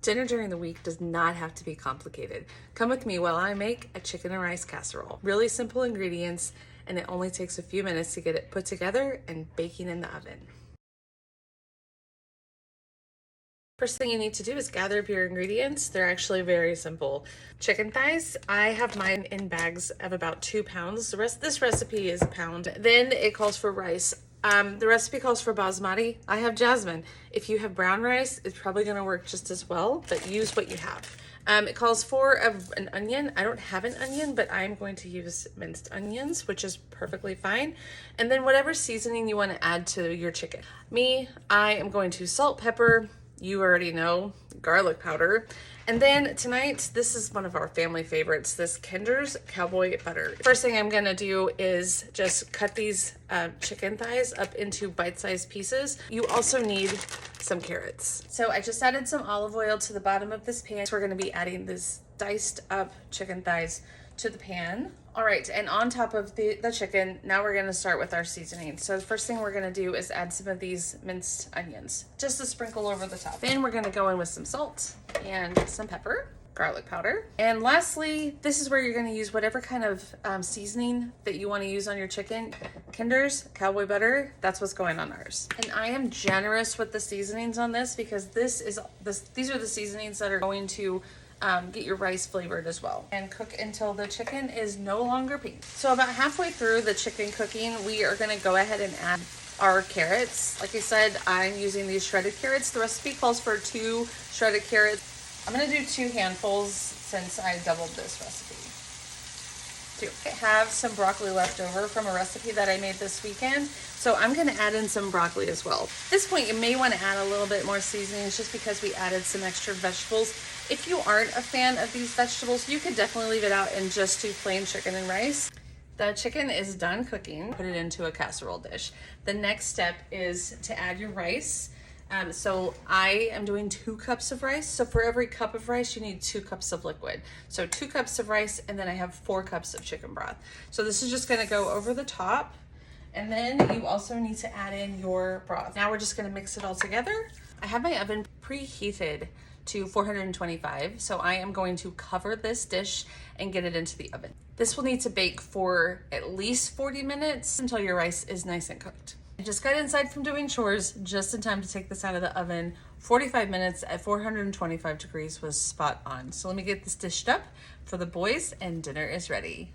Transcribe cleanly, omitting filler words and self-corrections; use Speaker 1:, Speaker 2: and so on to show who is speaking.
Speaker 1: Dinner during the week does not have to be complicated. Come with me while I make a chicken and rice casserole. Really simple ingredients, and it only takes a few minutes to get it put together and baking in the oven. First thing you need to do is gather up your ingredients. They're actually very simple. Chicken thighs, I have mine in bags of about 2 pounds. This recipe is a pound. Then it calls for rice. The recipe calls for basmati. I have jasmine. If you have brown rice, it's probably gonna work just as well, but use what you have. It calls for an onion. I don't have an onion, but I'm going to use minced onions, which is perfectly fine. And then whatever seasoning you want to add to your chicken. I am going to salt, pepper, you already know, garlic powder. And then tonight, this is one of our family favorites, this Kinder's Cowboy Butter. First thing I'm gonna do is just cut these chicken thighs up into bite-sized pieces. You also need some carrots. So I just added some olive oil to the bottom of this pan. So we're gonna be adding this diced up chicken thighs to the pan. All right, and on top of the chicken, now we're gonna start with our seasoning. So the first thing we're gonna do is add some of these minced onions, just to sprinkle over the top. Then we're gonna go in with some salt and some pepper, garlic powder. And lastly, this is where you're gonna use whatever kind of seasoning that you wanna use on your chicken. Kinder's Cowboy Butter, that's what's going on ours. And I am generous with the seasonings on this because these are the seasonings that are going to get your rice flavored as well, and cook until the chicken is no longer pink. So about halfway through the chicken cooking, we are gonna go ahead and add our carrots. Like I said, I'm using these shredded carrots. The recipe calls for 2 shredded carrots. I'm gonna do 2 handfuls since I doubled this recipe. I have some broccoli left over from a recipe that I made this weekend, so I'm gonna add in some broccoli as well. At this point, you may wanna add a little bit more seasonings just because we added some extra vegetables. If you aren't a fan of these vegetables, you could definitely leave it out and just do plain chicken and rice. The chicken is done cooking. Put it into a casserole dish. The next step is to add your rice. So I am doing 2 cups of rice. So for every cup of rice, you need 2 cups of liquid. So 2 cups of rice, and then I have 4 cups of chicken broth. So this is just gonna go over the top. And then you also need to add in your broth. Now we're just gonna mix it all together. I have my oven preheated to 425. So I am going to cover this dish and get it into the oven. This will need to bake for at least 40 minutes until your rice is nice and cooked. I just got inside from doing chores just in time to take this out of the oven. 45 minutes at 425 degrees was spot on. So let me get this dished up for the boys and dinner is ready.